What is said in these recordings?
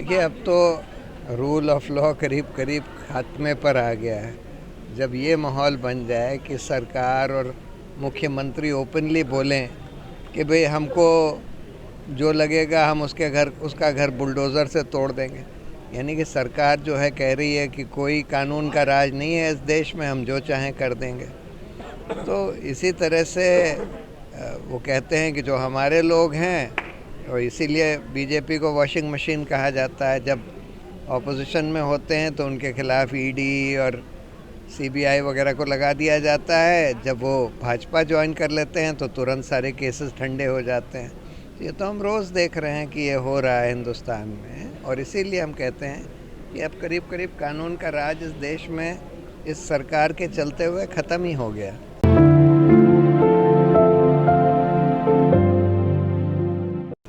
देखिए, अब तो रूल ऑफ लॉ करीब करीब खात्मे पर आ गया है। जब ये माहौल बन जाए कि सरकार और मुख्यमंत्री ओपनली बोलें कि भाई हमको जो लगेगा हम उसका घर बुलडोज़र से तोड़ देंगे, यानी कि सरकार जो है कह रही है कि कोई कानून का राज नहीं है इस देश में, हम जो चाहें कर देंगे। तो इसी तरह से वो कहते हैं कि जो हमारे लोग हैं, और इसीलिए बीजेपी को वॉशिंग मशीन कहा जाता है। जब ऑपोजिशन में होते हैं तो उनके खिलाफ ईडी और सीबीआई वगैरह को लगा दिया जाता है, जब वो भाजपा ज्वाइन कर लेते हैं तो तुरंत सारे केसेस ठंडे हो जाते हैं। ये तो हम रोज़ देख रहे हैं कि ये हो रहा है हिंदुस्तान में, और इसीलिए हम कहते हैं कि अब करीब करीब कानून का राज इस देश में इस सरकार के चलते हुए ख़त्म ही हो गया।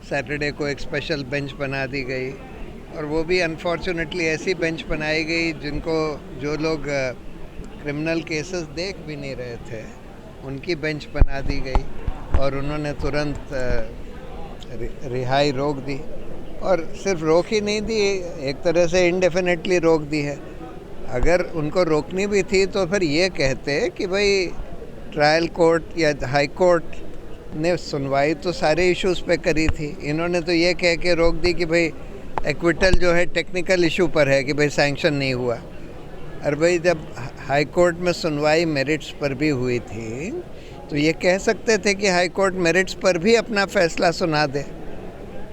सैटरडे को एक स्पेशल बेंच बना दी गई, और वो भी अनफॉर्चुनेटली ऐसी बेंच बनाई गई जो लोग क्रिमिनल केसेस देख भी नहीं रहे थे, उनकी बेंच बना दी गई, और उन्होंने तुरंत रिहाई रोक दी। और सिर्फ रोक ही नहीं दी, एक तरह से इंडेफिनेटली रोक दी है। अगर उनको रोकनी भी थी तो फिर ये कहते कि भाई ट्रायल कोर्ट या हाई कोर्ट ने सुनवाई तो सारे इश्यूज़ पे करी थी, इन्होंने तो ये कह के रोक दी कि भाई एक्विटल जो है टेक्निकल इशू पर है कि भाई सैंक्शन नहीं हुआ। और भाई जब हाई कोर्ट में सुनवाई मेरिट्स पर भी हुई थी तो ये कह सकते थे कि हाई कोर्ट मेरिट्स पर भी अपना फैसला सुना दे,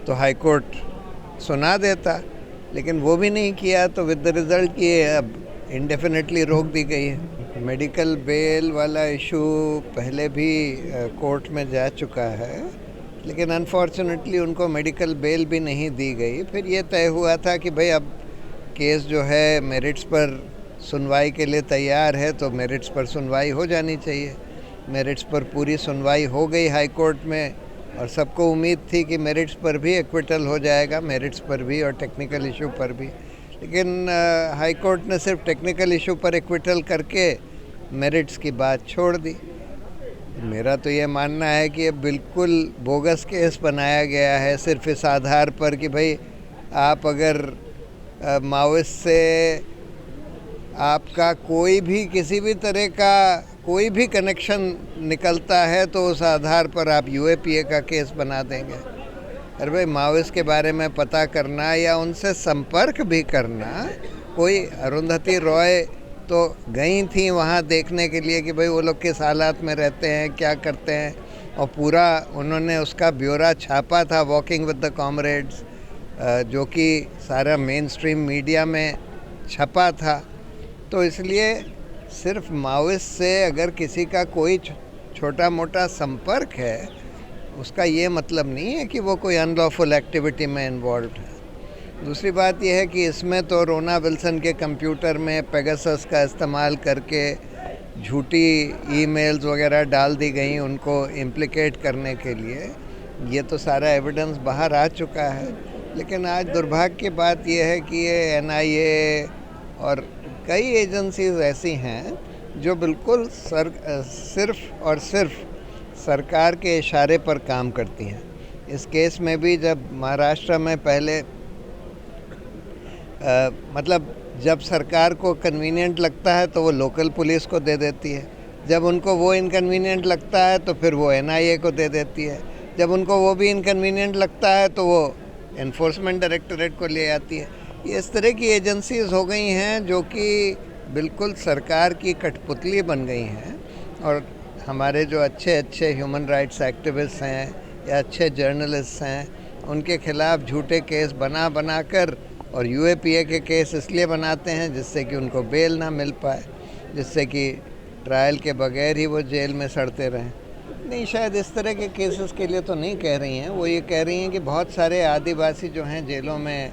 तो हाई कोर्ट सुना देता, लेकिन वो भी नहीं किया। तो विद द रिज़ल्ट कि अब इंडेफिनेटली रोक दी गई है। मेडिकल बेल वाला इशू पहले भी कोर्ट में जा चुका है, लेकिन अनफॉर्चुनेटली उनको मेडिकल बेल भी नहीं दी गई। फिर ये तय हुआ था कि भाई अब केस जो है मेरिट्स पर सुनवाई के लिए तैयार है, तो मेरिट्स पर सुनवाई हो जानी चाहिए। मेरिट्स पर पूरी सुनवाई हो गई हाई कोर्ट में, और सबको उम्मीद थी कि मेरिट्स पर भी एक्विटल हो जाएगा, मेरिट्स पर भी और टेक्निकल इशू पर भी। लेकिन हाई कोर्ट ने सिर्फ टेक्निकल इशू पर एक्विटल करके मेरिट्स की बात छोड़ दी। मेरा तो ये मानना है कि ये बिल्कुल बोगस केस बनाया गया है, सिर्फ इस आधार पर कि भाई आप अगर माओइस्ट से आपका कोई भी किसी भी तरह का कोई भी कनेक्शन निकलता है तो उस आधार पर आप यूएपीए का केस बना देंगे। अरे भाई, माओइस्ट के बारे में पता करना या उनसे संपर्क भी करना, कोई अरुंधति रॉय तो गई थी वहाँ देखने के लिए कि भाई वो लोग किस हालात में रहते हैं, क्या करते हैं, और पूरा उन्होंने उसका ब्यौरा छापा था, वॉकिंग विद द कॉमरेड्स, जो कि सारा मेन स्ट्रीम मीडिया में छपा था। तो इसलिए सिर्फ माओइस्ट से अगर किसी का कोई छोटा मोटा संपर्क है, उसका ये मतलब नहीं है कि वो कोई अनलॉफुल एक्टिविटी में इन्वॉल्व है। दूसरी बात यह है कि इसमें तो रोना विल्सन के कंप्यूटर में पेगासस का इस्तेमाल करके झूठी ईमेल्स वगैरह डाल दी गई उनको इम्प्लिकेट करने के लिए। ये तो सारा एविडेंस बाहर आ चुका है। लेकिन आज दुर्भाग्य की बात यह है कि ये एनआईए और कई एजेंसीज ऐसी हैं जो बिल्कुल सिर्फ और सिर्फ सरकार के इशारे पर काम करती हैं। इस केस में भी जब महाराष्ट्र में पहले मतलब जब सरकार को कन्वीनियंट लगता है तो वो लोकल पुलिस को दे देती है, जब उनको वो इनकन्वीनियंट लगता है तो फिर वो एनआईए को दे देती है, जब उनको वो भी इनकन्वीनियंट लगता है तो वो एनफोर्समेंट डायरेक्टरेट को ले आती है। ये इस तरह की एजेंसीज हो गई हैं जो कि बिल्कुल सरकार की कठपुतली बन गई हैं, और हमारे जो अच्छे अच्छे ह्यूमन राइट्स एक्टिविस्ट हैं या अच्छे जर्नलिस्ट हैं, उनके खिलाफ झूठे केस बना कर, और यूएपीए के केस इसलिए बनाते हैं जिससे कि उनको बेल ना मिल पाए, जिससे कि ट्रायल के बगैर ही वो जेल में सड़ते रहें। नहीं, शायद इस तरह के केसेस के लिए तो नहीं कह रही हैं। वो ये कह रही हैं कि बहुत सारे आदिवासी जो हैं जेलों में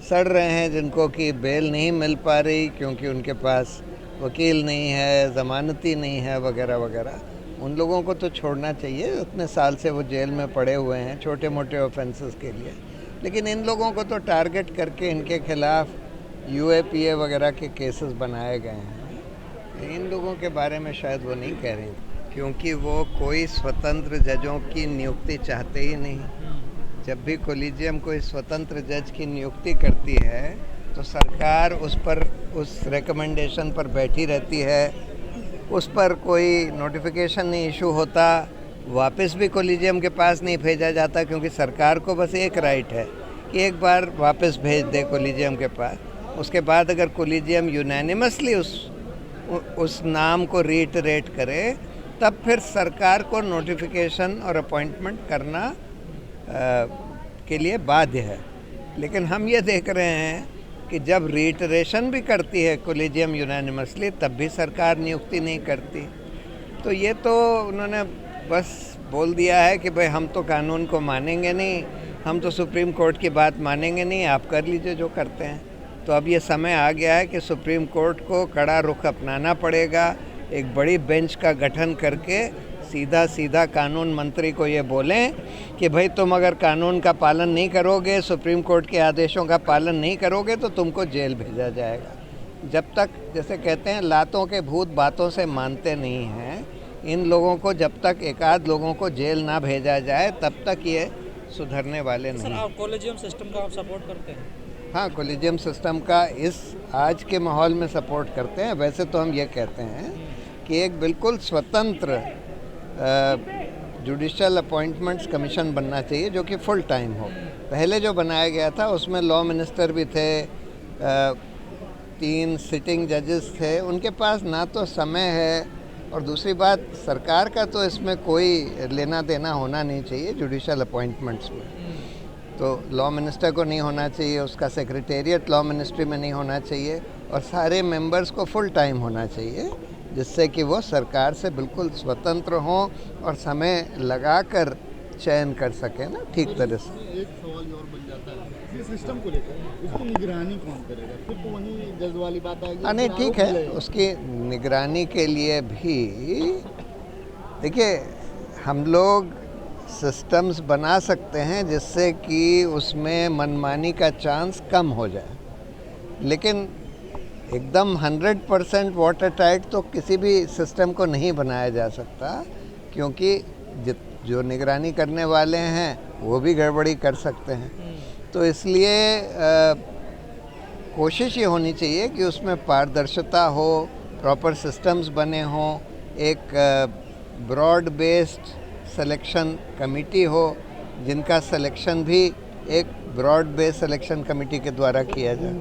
सड़ रहे हैं, जिनको कि बेल नहीं मिल पा रही क्योंकि उनके पास वकील नहीं है, ज़मानती नहीं है, वगैरह वगैरह। उन लोगों को तो छोड़ना चाहिए, उतने साल से वो जेल में पड़े हुए हैं छोटे मोटे ऑफेंसेस के लिए। लेकिन इन लोगों को तो टारगेट करके इनके खिलाफ यूएपीए वगैरह के केसेस बनाए गए हैं। इन लोगों के बारे में शायद वो नहीं कह रही, क्योंकि वो कोई स्वतंत्र जजों की नियुक्ति चाहते ही नहीं। जब भी कोलिजियम कोई स्वतंत्र जज की नियुक्ति करती है तो सरकार उस रिकमेंडेशन पर बैठी रहती है, उस पर कोई नोटिफिकेशन नहीं इशू होता, वापस भी कोलिजियम के पास नहीं भेजा जाता, क्योंकि सरकार को बस एक राइट है कि एक बार वापस भेज दे कोलिजियम के पास। उसके बाद अगर कोलिजियम यूनैनिमसली उस नाम को रीइटरेट करे तब फिर सरकार को नोटिफिकेशन और अपॉइंटमेंट करना के लिए बाध्य है। लेकिन हम ये देख रहे हैं कि जब रीइटरेशन भी करती है कोलिजियम यूनैनिमसली तब भी सरकार नियुक्ति नहीं करती। तो ये तो उन्होंने बस बोल दिया है कि भाई हम तो कानून को मानेंगे नहीं, हम तो सुप्रीम कोर्ट की बात मानेंगे नहीं, आप कर लीजिए जो करते हैं। तो अब ये समय आ गया है कि सुप्रीम कोर्ट को कड़ा रुख अपनाना पड़ेगा, एक बड़ी बेंच का गठन करके सीधा कानून मंत्री को ये बोलें कि भाई तुम अगर कानून का पालन नहीं करोगे, सुप्रीम कोर्ट के आदेशों का पालन नहीं करोगे तो तुमको जेल भेजा जाएगा। जब तक, जैसे कहते हैं, लातों के भूत बातों से मानते नहीं हैं, इन लोगों को जब तक एकाध लोगों को जेल ना भेजा जाए तब तक ये सुधरने वाले नहीं। सर, आप कोलिजियम सिस्टम का आप सपोर्ट करते हैं? हाँ, कोलिजियम सिस्टम का इस आज के माहौल में सपोर्ट करते हैं। वैसे तो हम ये कहते हैं कि एक बिल्कुल स्वतंत्र जुडिशल अपॉइंटमेंट्स कमीशन बनना चाहिए जो कि फुल टाइम हो। पहले जो बनाया गया था उसमें लॉ मिनिस्टर भी थे, 3 सिटिंग जजेस थे, उनके पास ना तो समय है और दूसरी बात सरकार का तो इसमें कोई लेना देना होना नहीं चाहिए जुडिशल अपॉइंटमेंट्स में। तो लॉ मिनिस्टर को नहीं होना चाहिए, उसका सेक्रेटेरिएट लॉ मिनिस्ट्री में नहीं होना चाहिए और सारे मेंबर्स को फुल टाइम होना चाहिए, जिससे कि वो सरकार से बिल्कुल स्वतंत्र हों और समय लगाकर चयन कर सकें ना ठीक तरह से। एक सवाल और बन जाता है इस सिस्टम को लेकर, इसकी निगरानी कौन करेगा? फिर तो वही जज वाली बात आएगी। नहीं, ठीक है, उसकी निगरानी के लिए भी देखिए हम लोग सिस्टम्स बना सकते हैं जिससे कि उसमें मनमानी का चांस कम हो जाए, लेकिन एकदम 100% वाटर टाइट तो किसी भी सिस्टम को नहीं बनाया जा सकता, क्योंकि जो निगरानी करने वाले हैं वो भी गड़बड़ी कर सकते हैं। तो इसलिए कोशिश ये होनी चाहिए कि उसमें पारदर्शिता हो, प्रॉपर सिस्टम्स बने हों, एक ब्रॉड बेस्ड सिलेक्शन कमेटी हो जिनका सिलेक्शन भी एक ब्रॉड बेस्ड सिलेक्शन कमेटी के द्वारा किया जाए।